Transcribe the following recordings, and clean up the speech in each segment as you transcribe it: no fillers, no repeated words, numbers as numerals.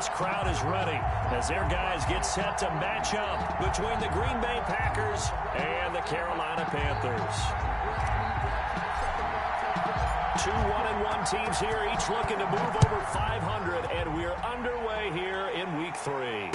this crowd is ready as their guys get set to match up between the Green Bay Packers and the Carolina Panthers. 2 1-1 teams here, each looking to move over 500, and we're underway here in Week 3.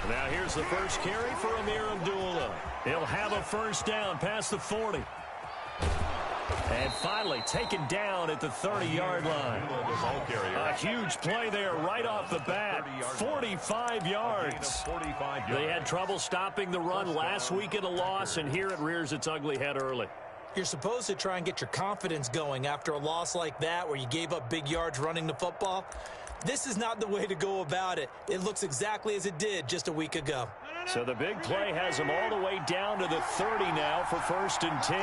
Now here's the first carry for Amir Abdullah. He'll have a first down past the 40. And finally taken down at the 30-yard line. A huge play there right off the bat. 45 yards. They had trouble stopping the run last week in a loss, and here it rears its ugly head early. You're supposed to try and get your confidence going after a loss like that where you gave up big yards running the football. This is not the way to go about it. It looks exactly as it did just a week ago. So the big play has them all the way down to the 30 now for 1st and 10.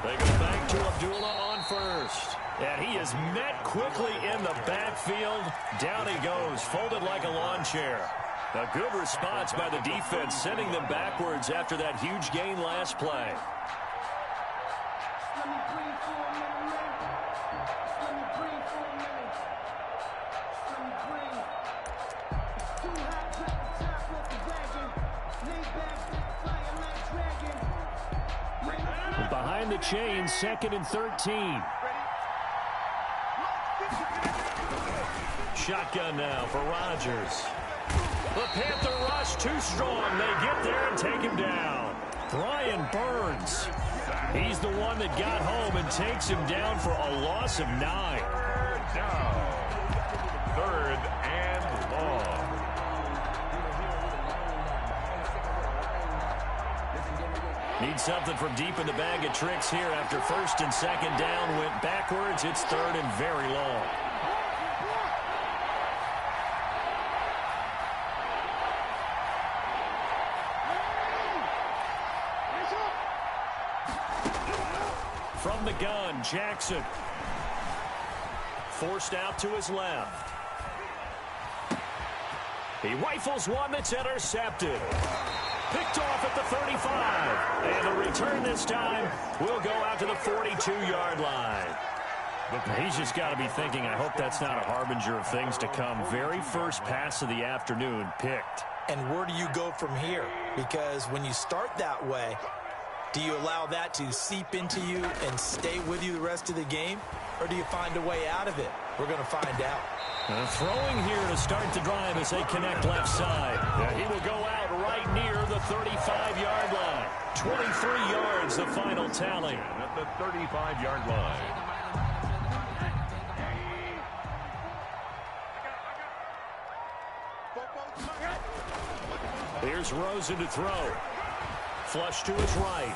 They go back to Abdullah on first. And he is met quickly in the backfield. Down he goes, folded like a lawn chair. A good response by the defense, sending them backwards after that huge gain last play. Behind the chains, 2nd and 13. Shotgun now for Rodgers. The Panther rush too strong. They get there and take him down. Brian Burns. He's the one that got home and takes him down for a loss of 9. Down. 3rd and long. Need something from deep in the bag of tricks here after 1st and 2nd down went backwards. It's 3rd and very long. From the gun, Jackson. Forced out to his left. He rifles one that's intercepted. Picked off at the 35. And the return this time will go out to the 42-yard line. He's just got to be thinking, I hope that's not a harbinger of things to come. Very first pass of the afternoon picked. And where do you go from here? Because when you start that way, do you allow that to seep into you and stay with you the rest of the game? Or do you find a way out of it? We're going to find out. Throwing here to start the drive as they connect left side. He will go out right near the 35-yard line. 23 yards, the final tally. At the 35-yard line. Here's Rosen to throw. Flush to his right.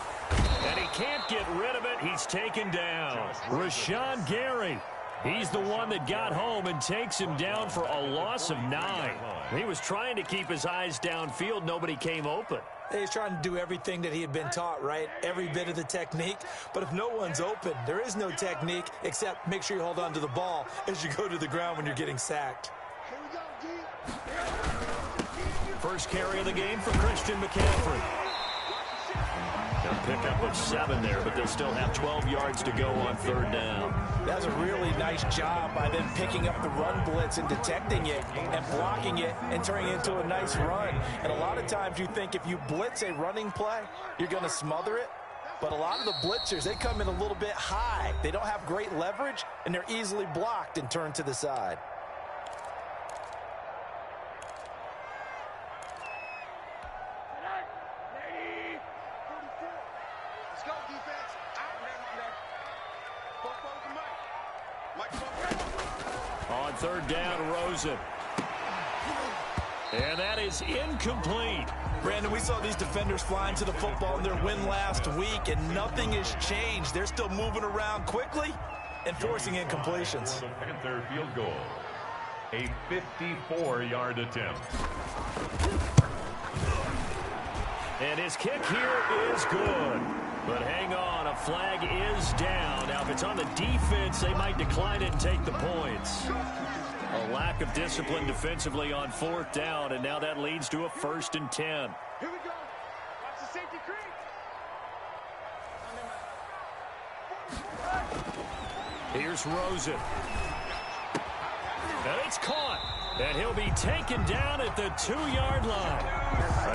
And he can't get rid of it. He's taken down. Rashawn Gary. He's the one that got home and takes him down for a loss of 9. He was trying to keep his eyes downfield. Nobody came open. He's trying to do everything that he had been taught, right? Every bit of the technique. But if no one's open, there is no technique except make sure you hold on to the ball as you go to the ground when you're getting sacked. First carry of the game for Christian McCaffrey. They'll pick up with 7 there, but they'll still have 12 yards to go on 3rd down. That's a really nice job by them picking up the run blitz and detecting it and blocking it and turning it into a nice run. And a lot of times you think if you blitz a running play, you're going to smother it. But a lot of the blitzers, they come in a little bit high. They don't have great leverage, and they're easily blocked and turned to the side. On 3rd down, Rosen. And that is incomplete. Brandon, we saw these defenders flying to the football in their win last week, and nothing has changed. They're still moving around quickly and forcing incompletions. Panther field goal. A 54-yard attempt. And his kick here is good. But hang on, a flag is down. Now, if it's on the defense, they might decline it and take the points. A lack of discipline defensively on 4th down, and now that leads to a 1st and 10. Here we go. Watch the safety creep. Here's Rosen. And it's caught. And he'll be taken down at the 2-yard line.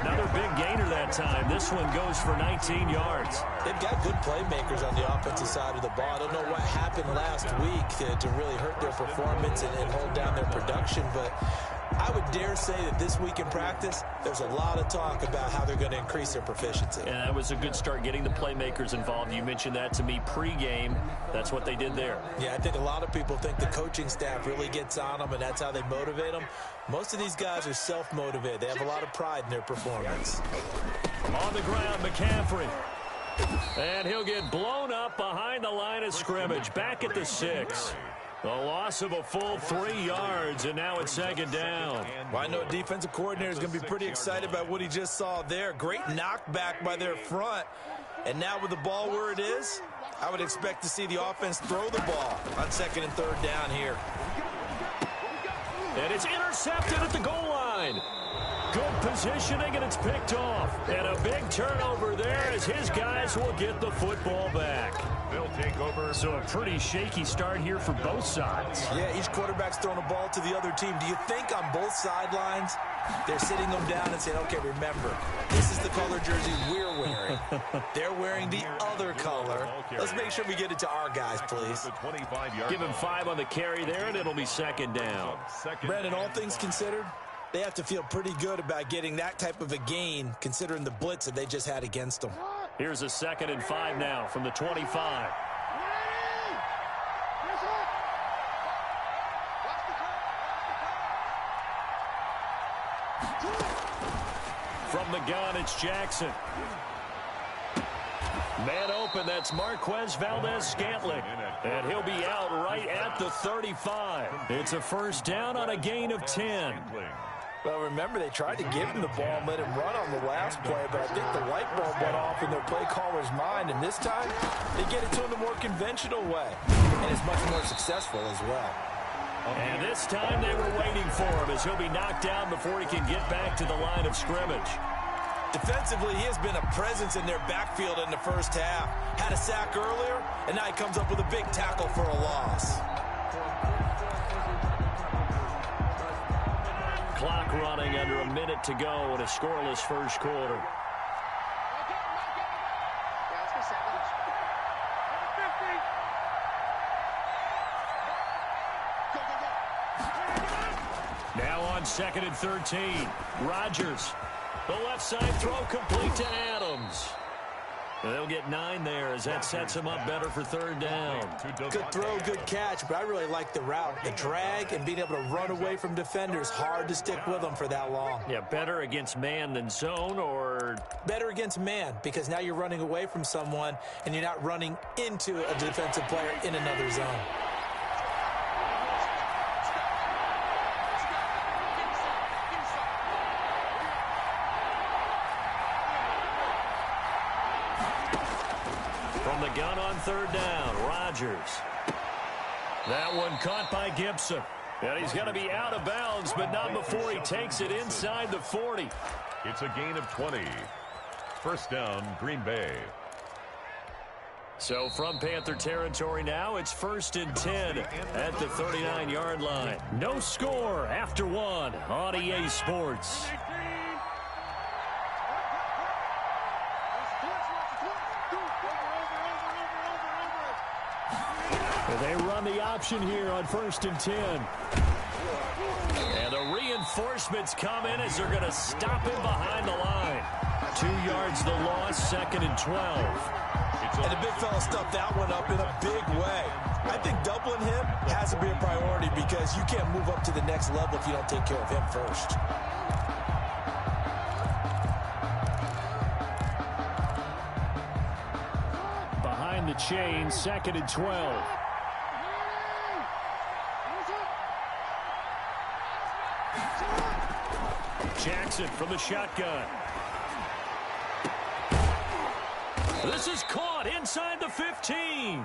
Another big gainer that time. This one goes for 19 yards. They've got good playmakers on the offensive side of the ball. I don't know what happened last week to really hurt their performance and hold down their production, but I would dare say that this week in practice, there's a lot of talk about how they're going to increase their proficiency. And that was a good start getting the playmakers involved. You mentioned that to me pregame. That's what they did there. Yeah, I think a lot of people think the coaching staff really gets on them, and that's how they motivate them. Most of these guys are self-motivated. They have a lot of pride in their performance. On the ground, McCaffrey. And he'll get blown up behind the line of scrimmage. Back at the 6. A loss of a full 3 yards, and now it's 2nd down. Well, I know a defensive coordinator is going to be pretty excited about what he just saw there. Great knockback by their front. And now with the ball where it is, I would expect to see the offense throw the ball on 2nd and 3rd down here. And it's intercepted at the goal line. Good positioning, and it's picked off. And a big turnover there as his guys will get the football back. They'll take over. So a pretty shaky start here for both sides. Yeah, each quarterback's throwing a ball to the other team. Do you think on both sidelines they're sitting them down and saying, okay, remember, this is the color jersey we're wearing. They're wearing the other color. Let's make sure we get it to our guys, please. Give him 5 on the carry there, and it'll be 2nd down. Brandon, all things considered, they have to feel pretty good about getting that type of a gain considering the blitz that they just had against them. Here's a 2nd and 5 now from the 25. From the gun, it's Jackson. Man open, that's Marquez Valdez-Scantling. And he'll be out right at the 35. It's a 1st down on a gain of 10. Well, remember, they tried to give him the ball and let him run on the last play, but I think the light bulb went off in their play caller's mind, and this time they get it to him the more conventional way, and it's much more successful as well. And this time they were waiting for him as he'll be knocked down before he can get back to the line of scrimmage. Defensively, he has been a presence in their backfield in the 1st half. Had a sack earlier, and now he comes up with a big tackle for a loss. Clock running under a minute to go in a scoreless 1st quarter. Now on 2nd and 13. Rodgers. The left side throw complete to Adams. They'll get 9 there as that sets him up better for 3rd down. Good throw, good catch, but I really like the route. The drag and being able to run away from defenders, hard to stick with them for that long. Yeah, better against man than zone, or better against man, because now you're running away from someone and you're not running into a defensive player in another zone. From the gun on 3rd down, Rodgers. That one caught by Gibson. And he's going to be out of bounds, but not before he takes it inside the 40. It's a gain of 20. 1st down, Green Bay. So from Panther territory now, it's 1st and 10 at the 39-yard line. No score after 1 on EA Sports. They run the option here on 1st and 10. And the reinforcements come in as they're going to stop him behind the line. 2 yards the loss, 2nd and 12. And the big fella stuffed that one up in a big way. I think doubling him has to be a priority because you can't move up to the next level if you don't take care of him first. chain, 2nd and 12. Jackson from the shotgun. This is caught inside the 15.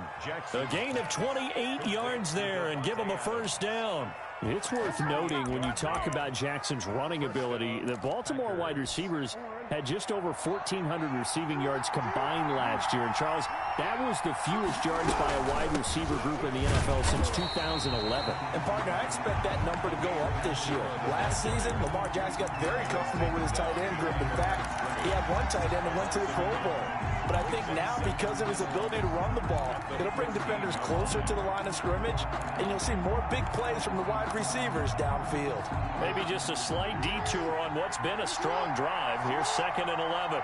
A gain of 28 yards there and give him a first down. It's worth noting when you talk about Jackson's running ability, the Baltimore wide receivers had just over 1,400 receiving yards combined last year. And, Charles, that was the fewest yards by a wide receiver group in the NFL since 2011. And, partner, I expect that number to go up this year. Last season, Lamar Jackson got very comfortable with his tight end group. In fact, he had one tight end that went to the Pro Bowl. But I think now, because of his ability to run the ball, it'll bring defenders closer to the line of scrimmage, and you'll see more big plays from the wide receivers downfield. Maybe just a slight detour on what's been a strong drive. Here's 2nd and 11.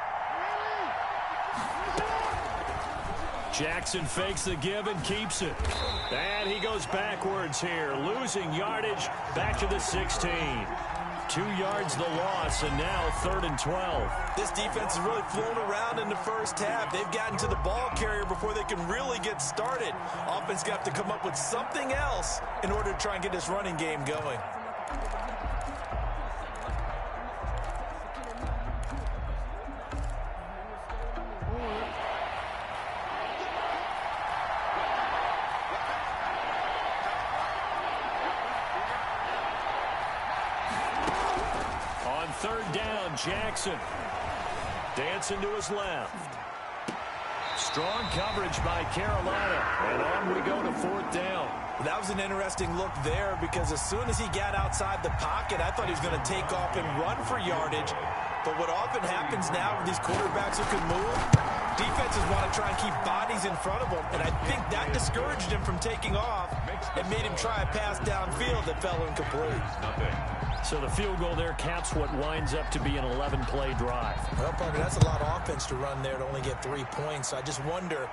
Jackson fakes the give and keeps it. And he goes backwards here, losing yardage back to the 16. 2 yards the loss, and now 3rd and 12. This defense has really flown around in the first half. They've gotten to the ball carrier before they can really get started. Offense got to come up with something else in order to try and get this running game going. Third down, Jackson. Dancing to his left. Strong coverage by Carolina. And on we go to 4th down. That was an interesting look there because as soon as he got outside the pocket, I thought he was going to take off and run for yardage. But what often happens now with these quarterbacks who can move, defenses want to try and keep bodies in front of them. And I think that discouraged him from taking off and made him try a pass downfield that fell incomplete. So the field goal there caps what winds up to be an 11-play drive. Well, partner, that's a lot of offense to run there to only get 3 points. I just wonder,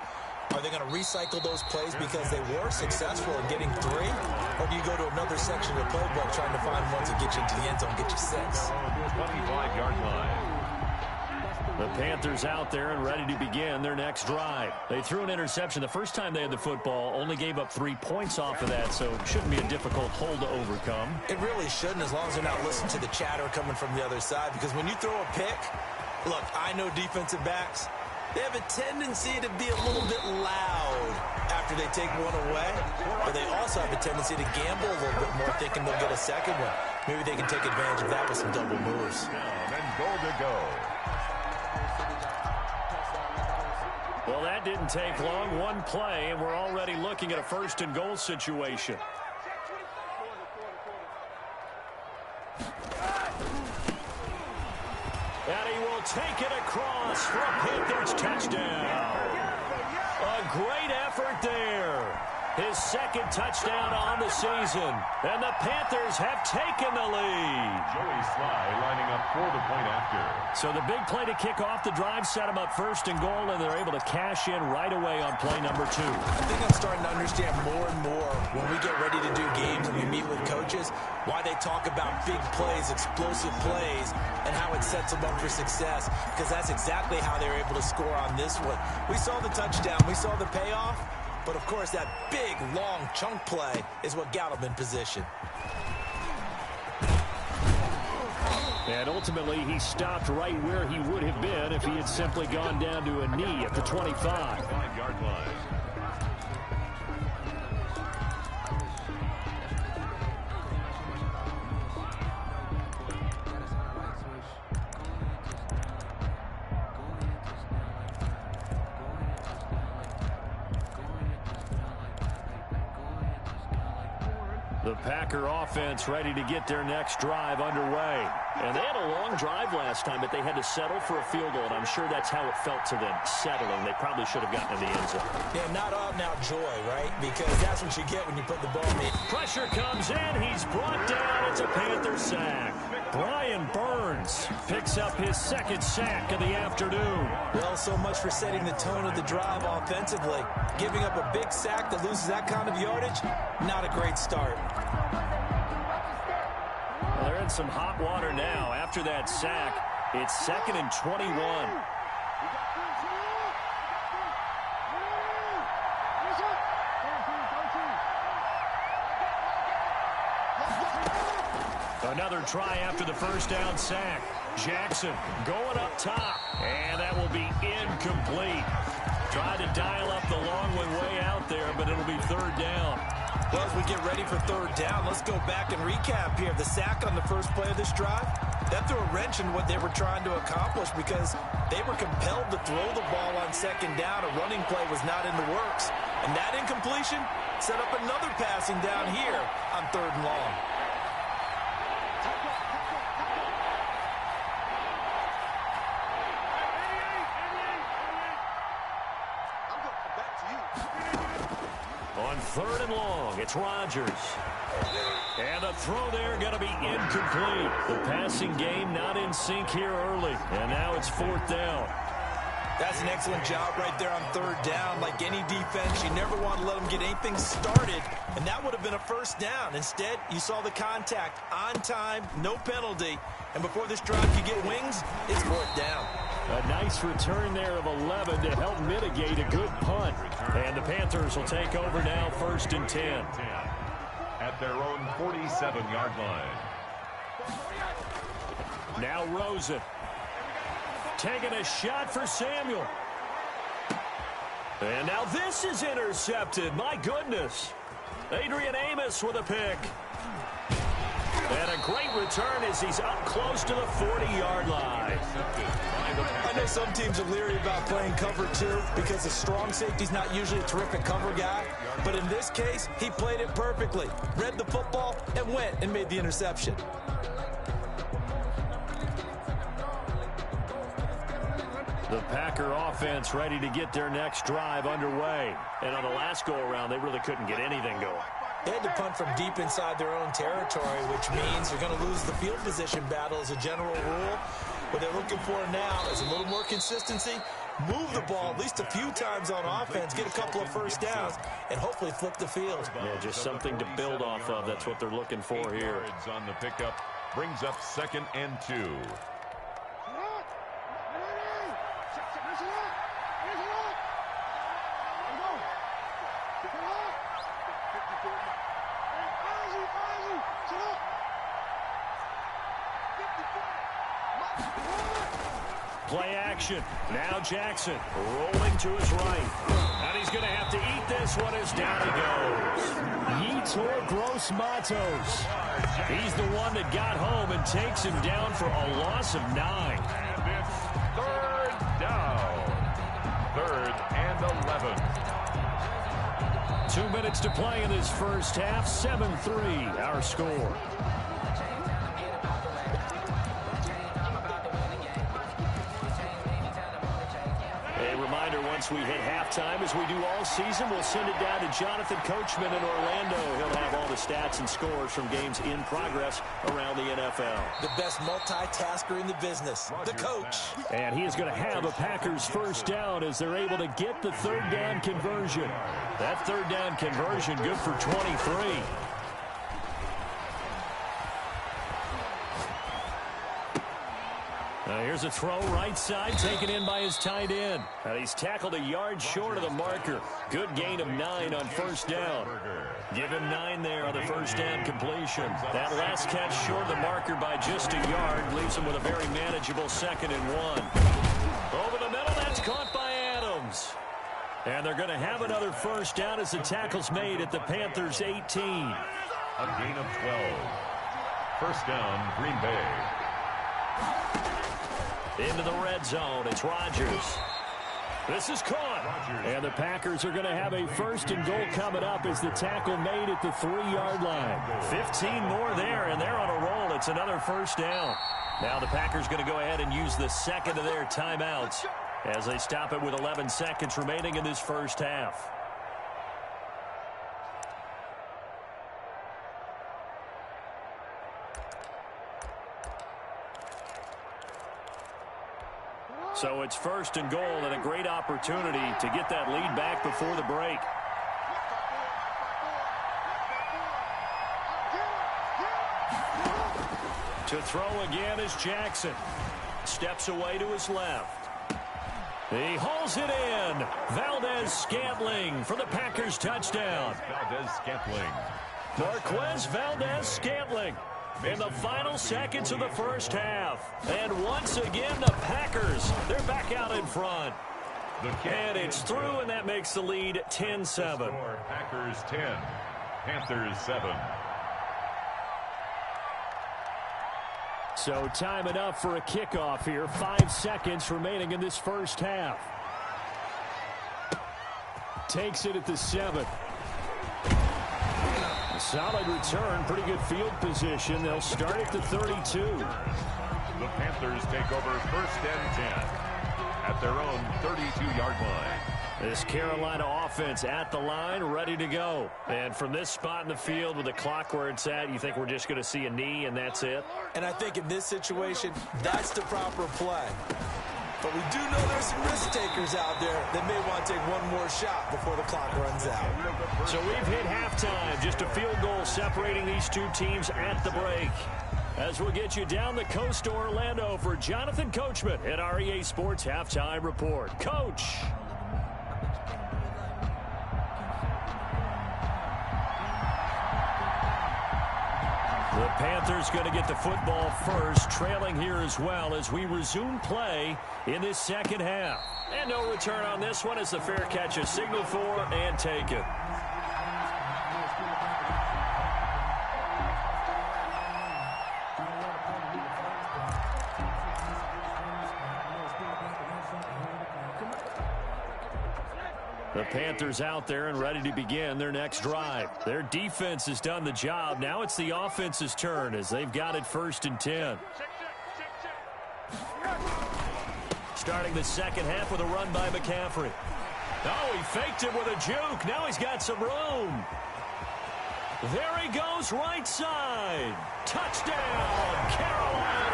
are they going to recycle those plays because they were successful in getting 3? Or do you go to another section of the playbook trying to find ones that get you into the end zone, get you 6? 25-yard line. The Panthers out there and ready to begin their next drive. They threw an interception the first time they had the football, only gave up 3 points off of that, so it shouldn't be a difficult hole to overcome. It really shouldn't, as long as they're not listening to the chatter coming from the other side, because when you throw a pick, look, I know defensive backs, they have a tendency to be a little bit loud after they take one away, but they also have a tendency to gamble a little bit more, thinking they'll get a second one. Maybe they can take advantage of that with some double moves. And goal to go. Well, that didn't take long. 1 play, and we're already looking at a 1st and goal situation. And he will take it across for a Panthers touchdown. A great effort there. His 2nd touchdown on the season. And the Panthers have taken the lead. Joey Sly lining up for the point after. So the big play to kick off the drive set them up 1st and goal, and they're able to cash in right away on play number 2. I think I'm starting to understand more and more when we get ready to do games and we meet with coaches, why they talk about big plays, explosive plays, and how it sets them up for success, because that's exactly how they were able to score on this one. We saw the touchdown. We saw the payoff. But, of course, that big, long chunk play is what got him in position. And ultimately, he stopped right where he would have been if he had simply gone down to a knee at the 25. 5-yard line. The Packer offense ready to get their next drive underway. And they had a long drive last time, but they had to settle for a field goal, and I'm sure that's how it felt to them, settling. They probably should have gotten in the end zone. Yeah, not out-and-out joy, right? Because that's what you get when you put the ball in. Pressure comes in. He's brought down. It's a Panther sack. Brian Burns picks up his 2nd sack of the afternoon. Well, so much for setting the tone of the drive offensively. Giving up a big sack that loses that kind of yardage, not a great start. Well, they're in some hot water now. After that sack, it's 2nd and 21. Another try after the first down sack. Jackson going up top, and that will be incomplete. Tried to dial up the long way out there, but it'll be third down. Well, as we get ready for third down, let's go back and recap here. The sack on the first play of this drive, that threw a wrench in what they were trying to accomplish because they were compelled to throw the ball on second down. A running play was not in the works. And that incompletion set up another passing down here on third and long. On third and long, it's Rodgers. And the throw there going to be incomplete. The passing game not in sync here early. And now it's fourth down. That's an excellent job right there on third down. Like any defense, you never want to let them get anything started. And that would have been a first down. Instead, you saw the contact on time, no penalty. And before this drive could get wings, it's fourth down. A nice return there of 11 to help mitigate a good punt. And the Panthers will take over now, 1st and 10. At their own 47-yard line. Now Rosen. Taking a shot for Samuel. And now this is intercepted. My goodness. Adrian Amos with a pick. And a great return as he's up close to the 40-yard line. I know some teams are leery about playing cover 2 because the strong safety's not usually a terrific cover guy. But in this case, he played it perfectly. Read the football and went and made the interception. The Packer offense ready to get their next drive underway. And on the last go-around, they really couldn't get anything going. They had to punt from deep inside their own territory, which means they're going to lose the field position battle as a general rule. What they're looking for now is a little more consistency, move the ball at least a few times on offense, get a couple of first downs, and hopefully flip the field. Yeah, just something to build off of. That's what they're looking for here. On the pickup brings up 2nd and 2. Play action. Now Jackson rolling to his right. And he's going to have to eat this one as down he goes. Yetur Gross-Matos. He's the one that got home and takes him down for a loss of 9. And it's third down. 3rd and 11. 2 minutes to play in this first half. 7-3 our score. Once we hit halftime, as we do all season, we'll send it down to Jonathan Coachman in Orlando. He'll have all the stats and scores from games in progress around the NFL. The best multitasker in the business, the coach. And he is going to have a Packers first down as they're able to get the third down conversion. That third down conversion good for 23. Here's a throw right side, taken in by his tight end. He's tackled a yard short of the marker. Good gain of 9 on first down. Give him 9 there on the first down completion. That last catch short of the marker by just a yard leaves him with a very manageable 2nd and 1. Over the middle, that's caught by Adams. And they're going to have another first down as the tackle's made at the Panthers' 18. A gain of 12. First down, Green Bay. Into the red zone, it's Rodgers. This is caught. And the Packers are going to have a 1st and goal coming up as the tackle made at the 3-yard line. 15 more there, and they're on a roll. It's another first down. Now the Packers going to go ahead and use the second of their timeouts as they stop it with 11 seconds remaining in this first half. So it's 1st and goal and a great opportunity to get that lead back before the break. To throw again is Jackson. Steps away to his left. He hauls it in. Valdez-Scantling for the Packers touchdown. Valdez-Scantling. Marquez Valdez-Scantling. in the final seconds of the first half. And once again, the Packers, they're back out in front. And it's through, and that makes the lead 10-7. Packers 10, Panthers 7. So time enough for a kickoff here. 5 seconds remaining in this first half. Takes it at the 7. A solid return, pretty good field position. They'll start at the 32. The Panthers take over first and 10 at their own 32-yard line. This Carolina offense at the line, ready to go. And from this spot in the field with the clock where it's at, you think we're just going to see a knee and that's it? And I think in this situation, that's the proper play. But we do know there's some risk takers out there that may want to take one more shot before the clock runs out. So we've hit halftime. Just a field goal separating these two teams at the break. As we'll get you down the coast to Orlando for Jonathan Coachman at our EA Sports Halftime Report. Coach. The Panthers going to get the football first, trailing here as well as we resume play in this second half. And no return on this one as the fair catch is signaled for and taken. The Panthers out there and ready to begin their next drive. Their defense has done the job. Now it's the offense's turn as they've got it first and 10. Starting the second half with a run by McCaffrey. Oh, he faked it with a juke. Now he's got some room. There he goes, right side. Touchdown, Carolina.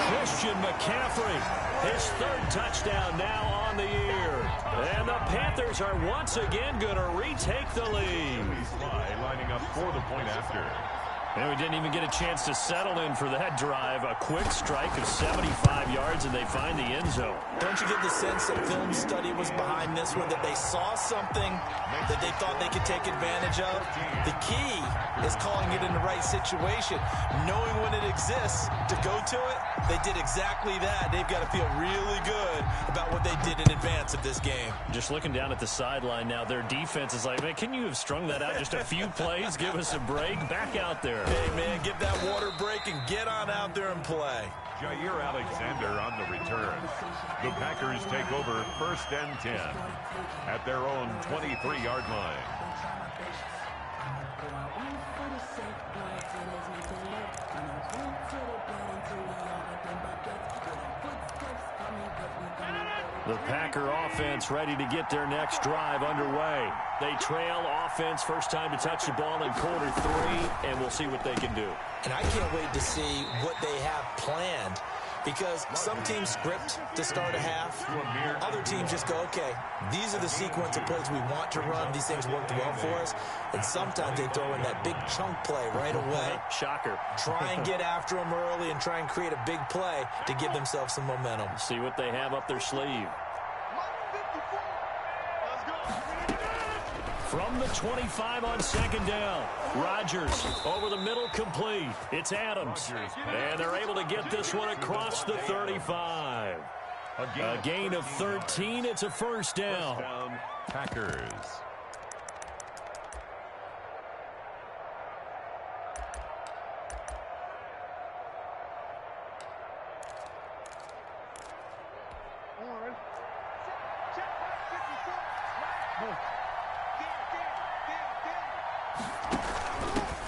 Christian McCaffrey, his third touchdown now on the year. And the Panthers are once again going to retake the lead. Lining up for the point after. And we didn't even get a chance to settle in for that drive. A quick strike of 75 yards, and they find the end zone. Don't you get the sense that film study was behind this one, that they saw something that they thought they could take advantage of? The key is calling it in the right situation, knowing when it exists to go to it. They did exactly that. They've got to feel really good about what they did in advance of this game. Just looking down at the sideline now, their defense is like, man, can you have strung that out just a few plays? Give us a break. Back out there. Hey, man, get that water break and get on out there and play. Jair Alexander on the return. The Packers take over first and 10 at their own 23-yard line. The Packer offense ready to get their next drive underway. They trail offense, first time to touch the ball in quarter 3, and we'll see what they can do. And I can't wait to see what they have planned, because some teams script to start a half. Other teams just go, okay, these are the sequence of plays we want to run. These things worked well for us. And sometimes they throw in that big chunk play right away. Shocker. Try and get after them early and try and create a big play to give themselves some momentum. See what they have up their sleeve. From the 25 on second down, Rodgers over the middle, complete. It's Adams, and they're able to get this one across the 35. A gain of 13. It's a first down. Packers.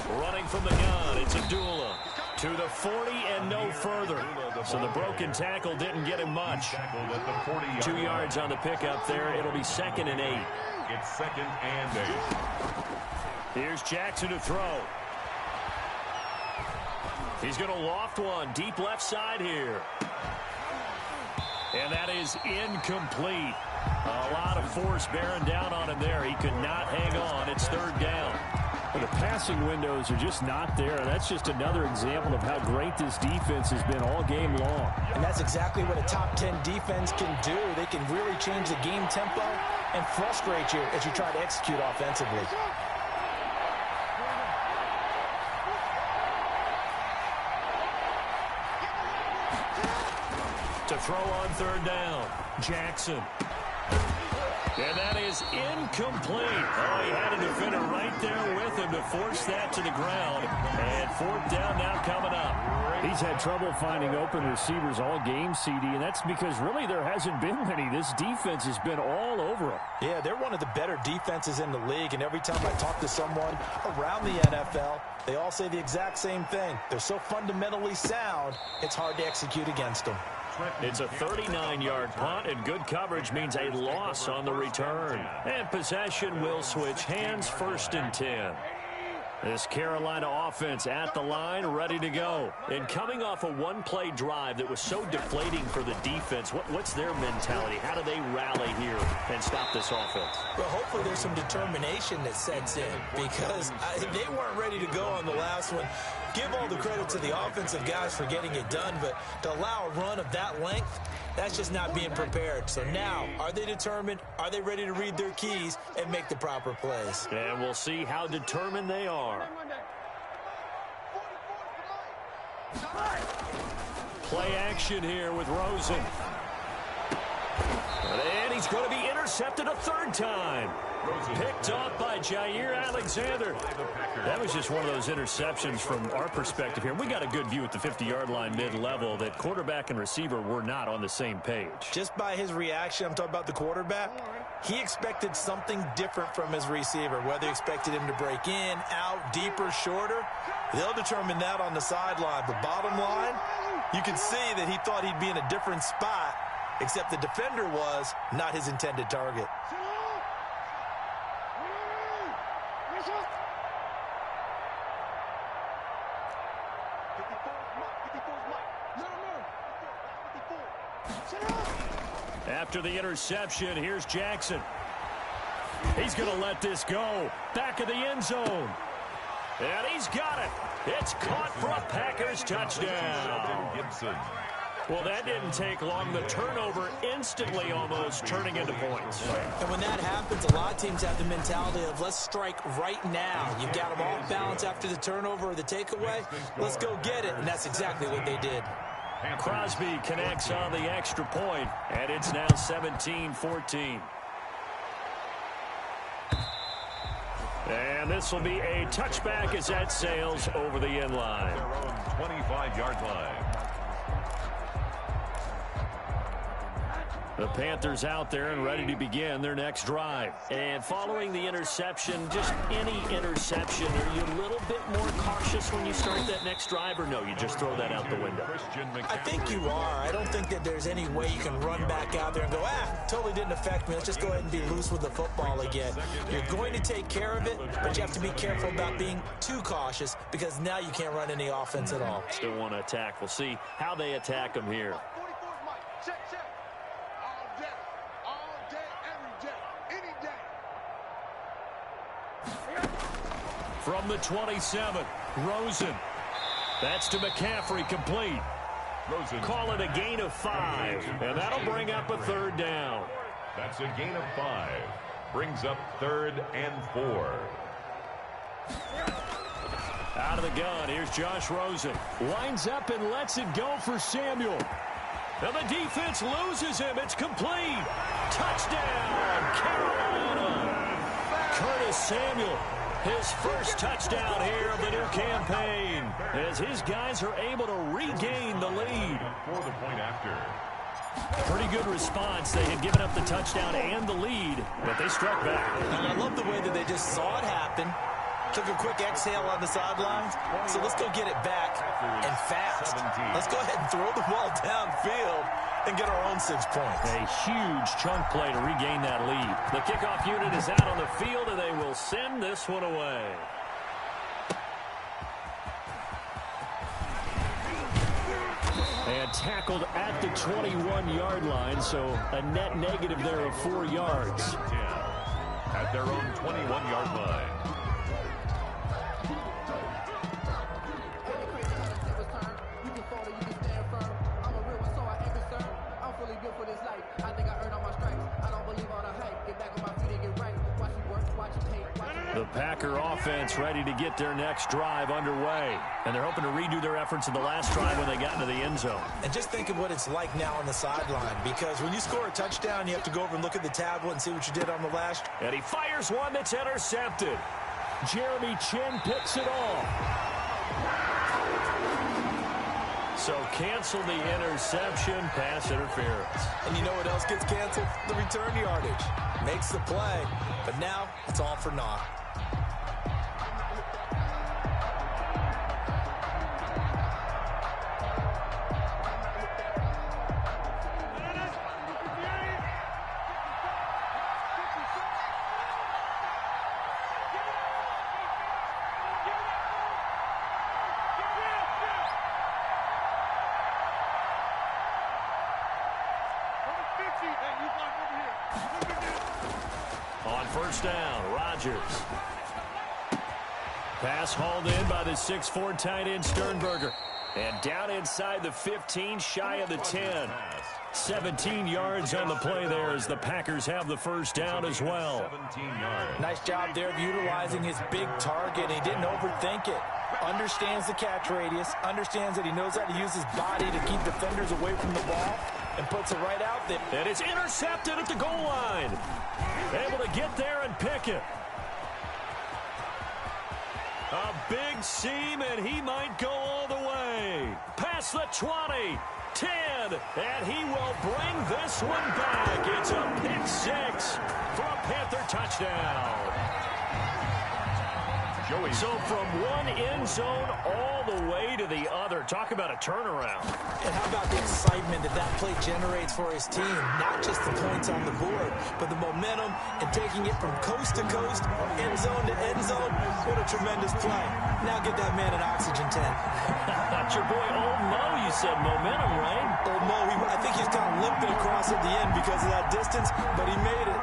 Running from the gun, it's Abdullah to the 40 and no further. So the broken tackle didn't get him much. 2 yards on the pickup there. It'll be 2nd and 8. It's 2nd and 8. Here's Jackson to throw. He's going to loft one deep left side here. And that is incomplete. A lot of force bearing down on him there. He could not hang on. It's 3rd down. Well, the passing windows are just not there. That's just another example of how great this defense has been all game long. And that's exactly what a top 10 defense can do. They can really change the game tempo and frustrate you as you try to execute offensively. To throw on third down, Jackson. And that is incomplete. Oh, he had a defender right there with him to force that to the ground. And fourth down now coming up. He's had trouble finding open receivers all game, CD, and that's because really there hasn't been many. This defense has been all over him. Yeah, they're one of the better defenses in the league, and every time I talk to someone around the NFL, they all say the exact same thing. They're so fundamentally sound, it's hard to execute against them. It's a 39-yard punt, and good coverage means a loss on the return. And possession will switch hands, 1st and 10. This Carolina offense at the line, ready to go. And coming off a one-play drive that was so deflating for the defense, what's their mentality? How do they rally here and stop this offense? Well, hopefully there's some determination that sets in because they weren't ready to go on the last one. Give all the credit to the offensive guys for getting it done, but to allow a run of that length, that's just not being prepared. So now, are they determined? Are they ready to read their keys and make the proper plays? And we'll see how determined they are. Play action here with Rosen. And he's going to be intercepted a third time. Picked off by Jair Alexander. That was just one of those interceptions from our perspective here. We got a good view at the 50-yard line mid-level that quarterback and receiver were not on the same page. Just by his reaction, I'm talking about the quarterback, he expected something different from his receiver, whether he expected him to break in, out, deeper, shorter. They'll determine that on the sideline. But bottom line, you can see that he thought he'd be in a different spot, except the defender was not his intended target. After the interception, here's Jackson. He's going to let this go. Back of the end zone. And he's got it. It's caught for a Packers touchdown. Well, that didn't take long. The turnover instantly almost turning into points. And when that happens, a lot of teams have the mentality of let's strike right now. You've got them off balance after the turnover or the takeaway. Let's go get it. And that's exactly what they did. Crosby connects on the extra point, and it's now 17-14. And this will be a touchback as that sails over the end line. Their own 25-yard line. The Panthers out there and ready to begin their next drive. And following the interception, just any interception, are you a little bit more cautious when you start that next drive, or no, you just throw that out the window? I think you are. I don't think that there's any way you can run back out there and go, totally didn't affect me. Let's just go ahead and be loose with the football again. You're going to take care of it, but you have to be careful about being too cautious because now you can't run any offense at all. Still want to attack. We'll see how they attack them here. From the 27, Rosen. That's to McCaffrey, complete. Rosen. Call it a gain of 5, and that'll bring up a third down. That's a gain of 5. Brings up 3rd and 4. Out of the gun, here's Josh Rosen. Lines up and lets it go for Samuel. Now the defense loses him. It's complete. Touchdown, Carolina. Curtis Samuel. His first touchdown here of the new campaign as his guys are able to regain the lead. For the point after. Pretty good response. They had given up the touchdown and the lead, but they struck back. And I love the way that they just saw it happen. Took a quick exhale on the sidelines. So let's go get it back and fast. Let's go ahead and throw the ball downfield and get our own 6 points. A huge chunk play to regain that lead. The kickoff unit is out on the field, and they will send this one away. And tackled at the 21-yard line, so a net negative there of 4 yards. At their own 21-yard line. The Packer offense ready to get their next drive underway. And they're hoping to redo their efforts in the last drive when they got into the end zone. And just think of what it's like now on the sideline, because when you score a touchdown, you have to go over and look at the tablet and see what you did on the last. And he fires one that's intercepted. Jeremy Chin picks it off. So cancel the interception, pass interference. And you know what else gets canceled? The return yardage. Makes the play, but now it's all for naught. On first down, Rodgers. Pass hauled in by the 6'4" tight end Sternberger. And down inside the 15, shy of the 10. 17 yards on the play there as the Packers have the first down as well. 17 yards. Nice job there of utilizing his big target. He didn't overthink it. Understands the catch radius. Understands that he knows how to use his body to keep defenders away from the ball. And puts it right out there. And it's intercepted at the goal line. Able to get there and pick it. A big seam, and he might go all the way. Past the 20, 10, and he will bring this one back. It's a pick six for a Panther touchdown. Joey. So from one end zone all the way to the other. Talk about a turnaround. And how about the excitement that that play generates for his team? Not just the points on the board, but the momentum and taking it from coast to coast, end zone to end zone. What a tremendous play. Now get that man an oxygen tent. That's your boy Old Mo, you said momentum, right? Old Mo, I think he's kind of limping across at the end because of that distance, but he made it.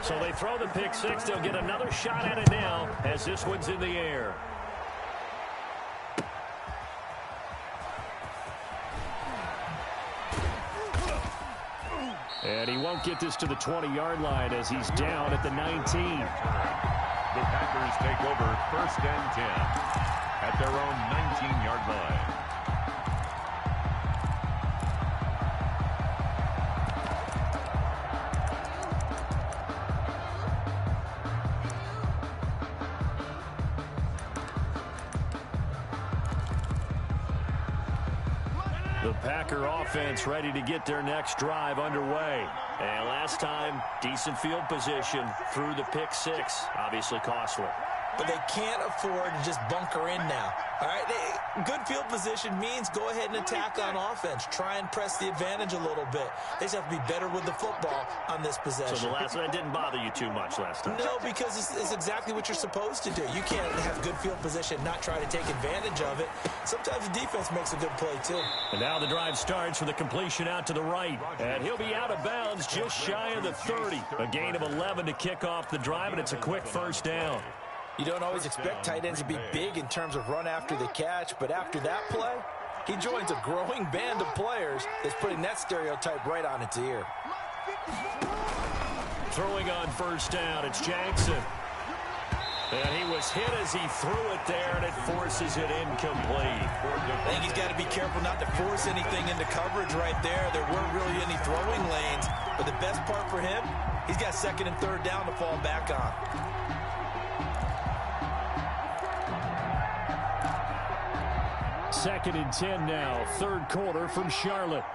So they throw the pick six. They'll get another shot at it now as this one's in the air. And he won't get this to the 20-yard line as he's down at the 19. The Packers take over first and 10 at their own 19-yard line. The Packer offense ready to get their next drive underway. And last time, decent field position through the pick six. Obviously costly. But they can't afford to just bunker in now. All right, good field position means go ahead and attack on offense. Try and press the advantage a little bit. They just have to be better with the football on this possession. So the last one didn't bother you too much last time? No, because it's exactly what you're supposed to do. You can't have good field position, not try to take advantage of it. Sometimes the defense makes a good play, too. And now the drive starts with a completion out to the right. And he'll be out of bounds just shy of the 30. A gain of 11 to kick off the drive, and it's a quick first down. You don't always expect tight ends to be big in terms of run after the catch, but after that play, he joins a growing band of players that's putting that stereotype right on its ear. Throwing on first down, it's Jackson. And he was hit as he threw it there, and it forces it incomplete. I think he's got to be careful not to force anything into coverage right there. There weren't really any throwing lanes, but the best part for him, he's got second and third down to fall back on. Second and 10 now, third quarter from Charlotte.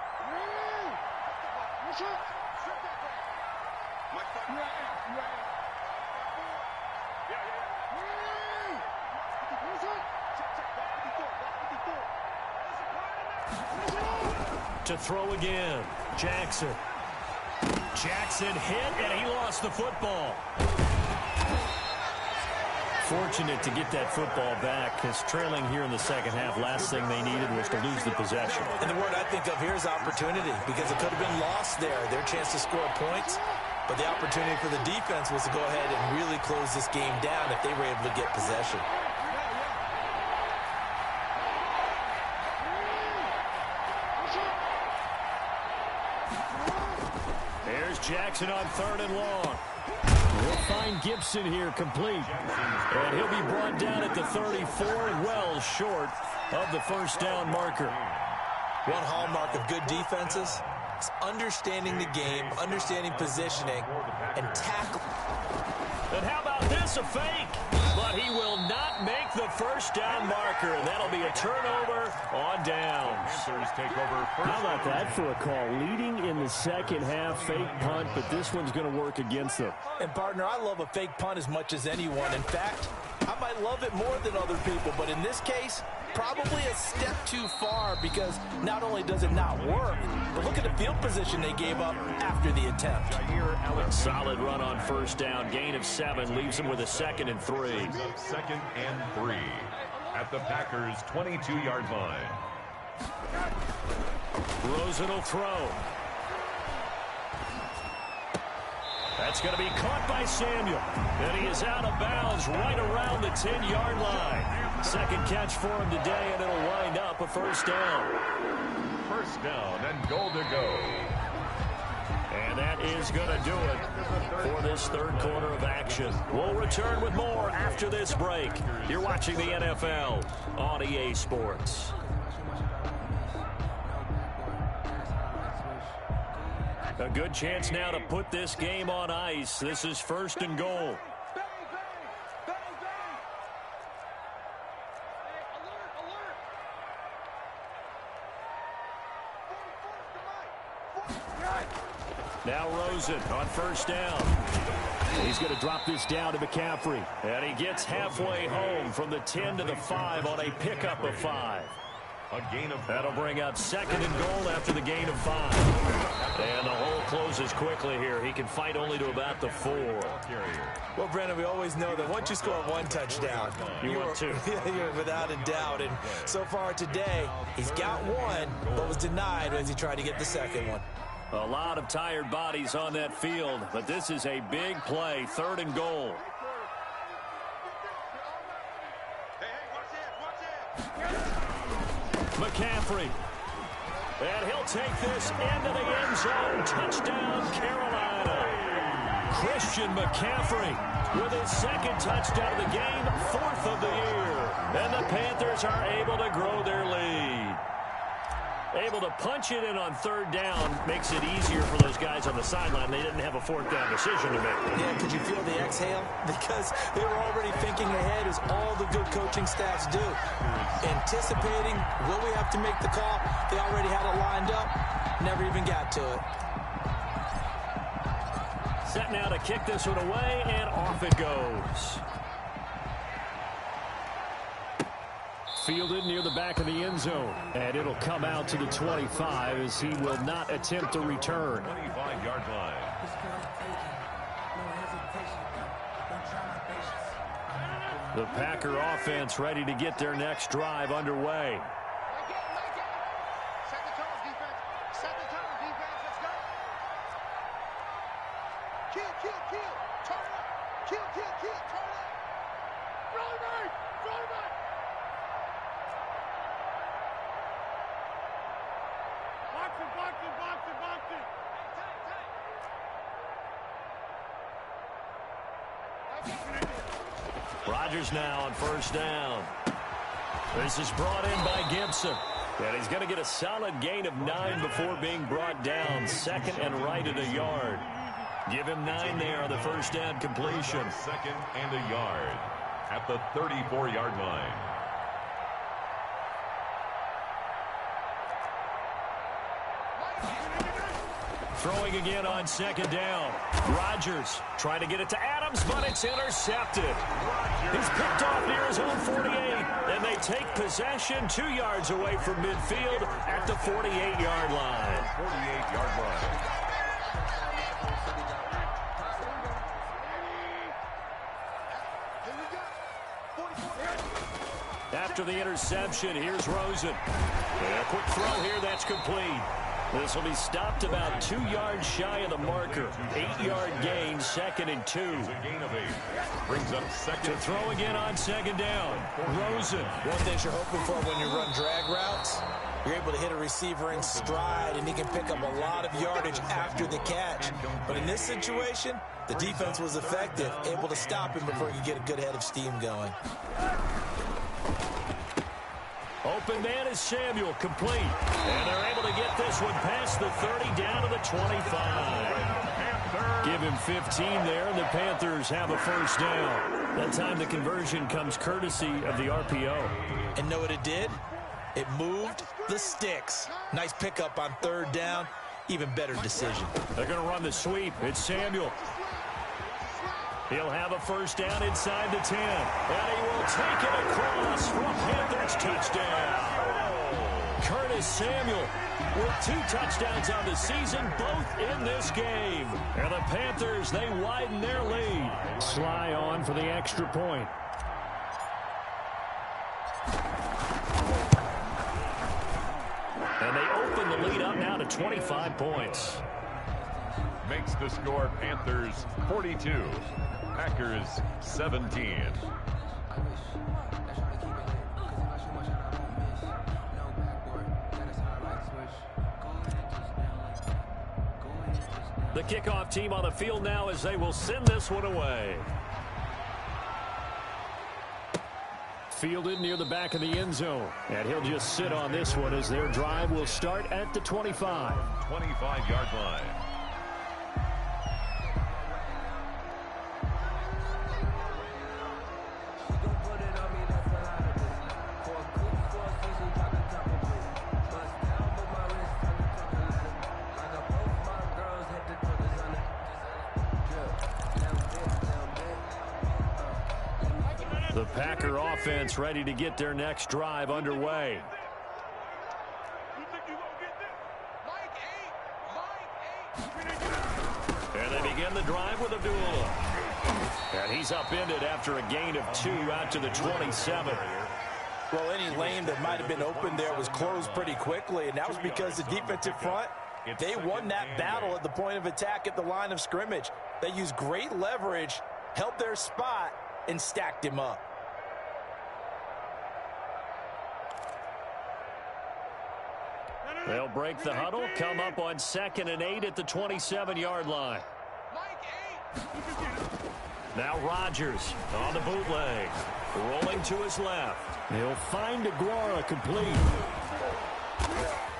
To throw again, Jackson. Jackson hit, and he lost the football. Fortunate to get that football back, because trailing here in the second half, last thing they needed was to lose the possession. And the word I think of here is opportunity, because it could have been lost there, their chance to score points. But the opportunity for the defense was to go ahead and really close this game down if they were able to get possession. Jackson on 3rd and long. We'll find Gibson here complete. And he'll be brought down at the 34, well short of the first down marker. One hallmark of good defenses is understanding the game, understanding positioning, and tackle. And how about this, a fake? But he will not make the first down marker. That'll be a turnover on downs. How about that for a call? Leading in the second half, fake punt, but this one's going to work against them. And, partner, I love a fake punt as much as anyone. In fact, I might love it more than other people, but in this case, probably a step too far because not only does it not work, but look at the field position they gave up after the attempt. Solid run on first down. Gain of 7 leaves him with a 2nd and 3. 2nd and 3 at the Packers' 22-yard line. Rosen will throw. That's going to be caught by Samuel. And he is out of bounds right around the 10-yard line. Second catch for him today, and it'll wind up a first down. First down and goal to go. And that is going to do it for this third quarter of action. We'll return with more after this break. You're watching the NFL on EA Sports. A good chance now to put this game on ice. This is 1st and goal. Now Rosen on first down. He's going to drop this down to McCaffrey. And he gets halfway home from the 10 to the 5 on a pickup of 5. That'll bring up 2nd and goal after the gain of 5. And the hole closes quickly here. He can fight only to about the 4. Well, Brandon, we always know that once you score 1 touchdown, you want 2. You're without a doubt. And so far today, he's got 1, but was denied as he tried to get the 2nd one. A lot of tired bodies on that field, but this is a big play. 3rd and goal. McCaffrey. And he'll take this into the end zone. Touchdown, Carolina. Christian McCaffrey with his 2nd touchdown of the game, 4th of the year. And the Panthers are able to grow their lead. Able to punch it in on 3rd down makes it easier for those guys on the sideline. They didn't have a 4th down decision to make. Yeah, could you feel the exhale? Because they were already thinking ahead, as all the good coaching staffs do. Anticipating, will we have to make the call? They already had it lined up. Never even got to it. Set now to kick this one away, and off it goes. Fielded near the back of the end zone. And it'll come out to the 25 as he will not attempt to return. 25-yard line. The Packer offense ready to get their next drive underway. Rodgers now on first down. This is brought in by Gibson. And he's going to get a solid gain of 9 before being brought down. 2nd and right at a yard. Give him 9 there on the first down completion. 2nd and a yard at the 34-yard line. Throwing again on 2nd down. Rodgers trying to get it to Adams, but it's intercepted. He's picked off near his own 48, and they take possession 2 yards away from midfield at the 48-yard line. 48-yard line. After the interception, here's Rosen. And a quick throw here, that's complete. This will be stopped about 2 yards shy of the marker. 8-yard gain, 2nd and 2. Gain of 8. Brings up 2nd. To throw again on 2nd down. Rosen. One thing you're hoping for when you run drag routes You're able to hit a receiver in stride, and he can pick up a lot of yardage after the catch. But in this situation, the defense was effective, able to stop him before he could get a good head of steam going. Open man is Samuel, complete. And they're able to get this one past the 30 down to the 25. Give him 15 there, and the Panthers have a first down. That time the conversion comes courtesy of the RPO. And know what it did? It moved the sticks. Nice pickup on third down. Even better decision. They're going to run the sweep. It's Samuel. He'll have a first down inside the 10. And he will take it across for a Panthers touchdown. Curtis Samuel with 2 touchdowns on the season, both in this game. And the Panthers, they widen their lead. Sly on for the extra point. And they open the lead up now to 25 points. Makes the score Panthers 42, Packers 17. The kickoff team on the field now as they will send this one away. Fielded near the back of the end zone. And he'll just sit on this one as their drive will start at the 25. 25-yard line. The Packer offense ready to get their next drive underway. And they begin the drive with Abdullah. And he's upended after a gain of 2 out to the 27. Well, any lane that might have been open there was closed pretty quickly, and that was because the defensive front, they won that battle at the point of attack at the line of scrimmage. They used great leverage, held their spot, and stacked him up. They'll break the huddle, come up on 2nd and 8 at the 27-yard line. Now Rodgers on the bootleg, rolling to his left. He'll find Aguara complete.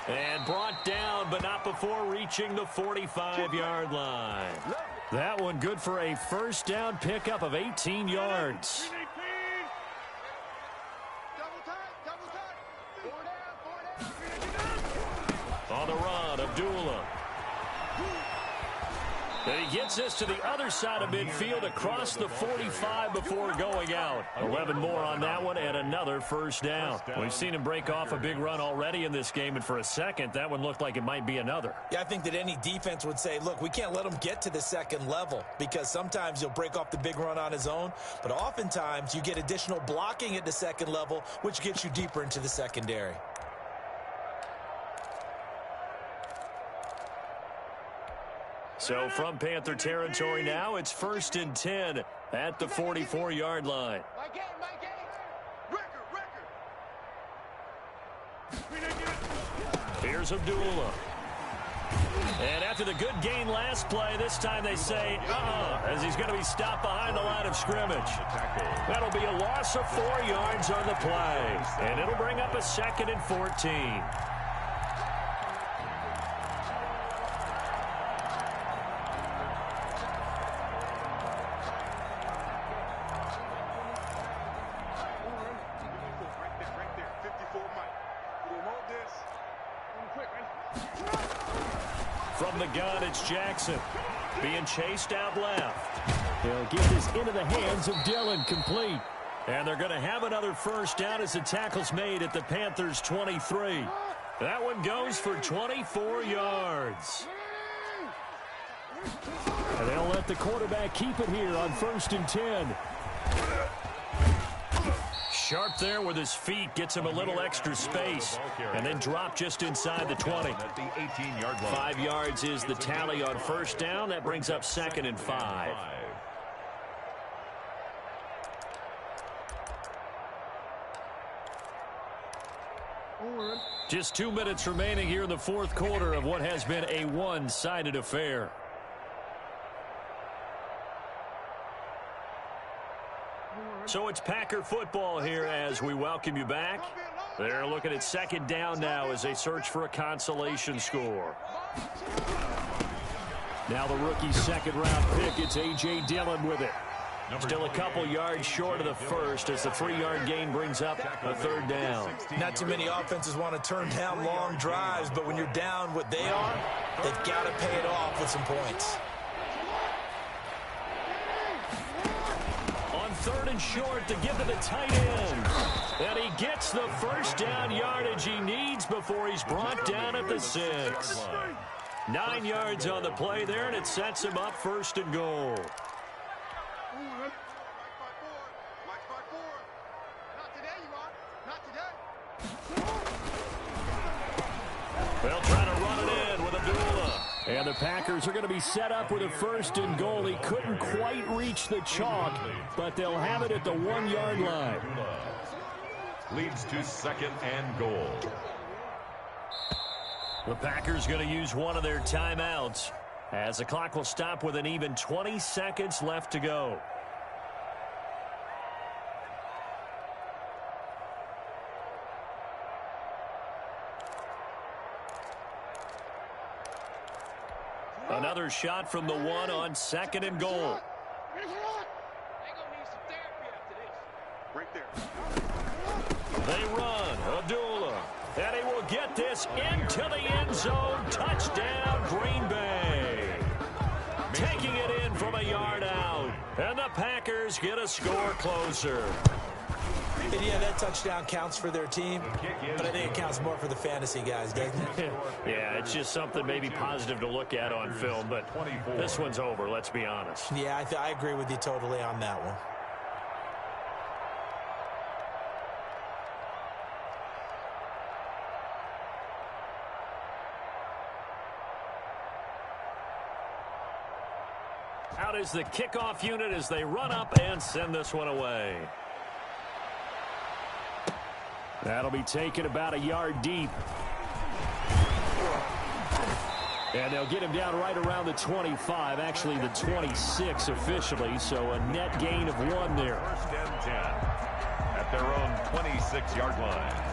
And brought down, but not before reaching the 45-yard line. That one good for a first down pickup of 18 yards. On the run, Abdullah. And he gets this to the other side of midfield across the 45 before going out. 11 more on that one and another first down. We've seen him break off a big run already in this game, and for a second, that one looked like it might be another. Yeah, I think that any defense would say, look, we can't let him get to the second level because sometimes he'll break off the big run on his own, but oftentimes you get additional blocking at the second level, which gets you deeper into the secondary. So from Panther territory now, it's 1st and 10 at the 44-yard line. Here's Abdullah. And after the good gain last play, this time they say, as he's going to be stopped behind the line of scrimmage. That'll be a loss of 4 yards on the play. And it'll bring up a 2nd and 14. From the gun, it's Jackson being chased out left. They'll get this into the hands of Dillon, complete. And they're going to have another first down as the tackle's made at the Panthers' 23. That one goes for 24 yards. And they'll let the quarterback keep it here on 1st and 10. Sharp there with his feet, gets him a little extra space, and then drop just inside the 20. At the 18-yard line. 5 yards is the tally on first down. That brings up 2nd and 5. Just 2 minutes remaining here in the fourth quarter of what has been a one-sided affair. So it's Packer football here as we welcome you back. They're looking at second down now as they search for a consolation score. Now the rookie's second-round pick, it's A.J. Dillon with it. Still a couple yards short of the first as the 3-yard gain brings up a third down. Not too many offenses want to turn down long drives, but when you're down what they are, they've got to pay it off with some points. On third and short to give to the tight end. And he gets the first down yardage he needs before he's brought down at the 6. 9 yards on the play there, and it sets him up first and goal. They'll try to run it in with Abdullah. And the Packers are going to be set up with a first and goal. He couldn't quite reach the chalk, but they'll have it at the 1-yard line. Leads to second and goal. The Packers going to use one of their timeouts as the clock will stop with an even 20 seconds left to go. Another shot from the 1 on second and goal. Right there. They run. Abdullah. And he will get this into the end zone. Touchdown, Green Bay. Taking it in from a yard out. And the Packers get a score closer. And yeah, that touchdown counts for their team, but I think it counts more for the fantasy guys, doesn't it? Yeah, it's just something maybe positive to look at on film, but this one's over, let's be honest. Yeah, I agree with you totally on that one. Out is the kickoff unit as they run up and send this one away. That'll be taken about a yard deep. And they'll get him down right around the 25, actually the 26 officially, so a net gain of 1 there. First and 10 at their own 26-yard line.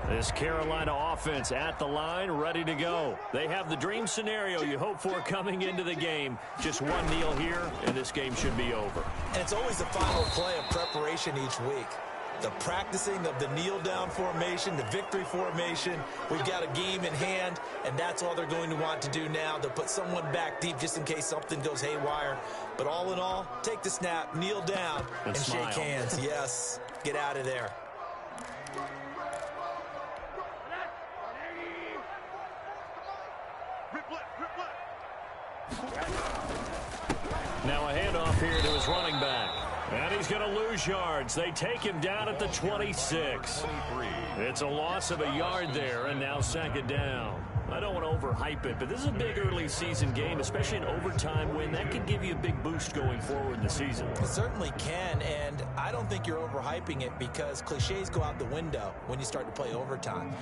This Carolina offense at the line, ready to go. They have the dream scenario you hope for coming into the game. Just one kneel here, and this game should be over. And it's always the final play of preparation each week. The practicing of the kneel-down formation, the victory formation. We've got a game in hand, and that's all they're going to want to do now. They'll put someone back deep just in case something goes haywire. But all in all, take the snap, kneel down, and shake hands. Yes, get out of there. Now a handoff here to his running back. And he's going to lose yards. They take him down at the 26. It's a loss of a yard there, and now second down. I don't want to overhype it, but this is a big early season game, especially an overtime win. That could give you a big boost going forward in the season. It certainly can, and I don't think you're overhyping it because cliches go out the window when you start to play overtime.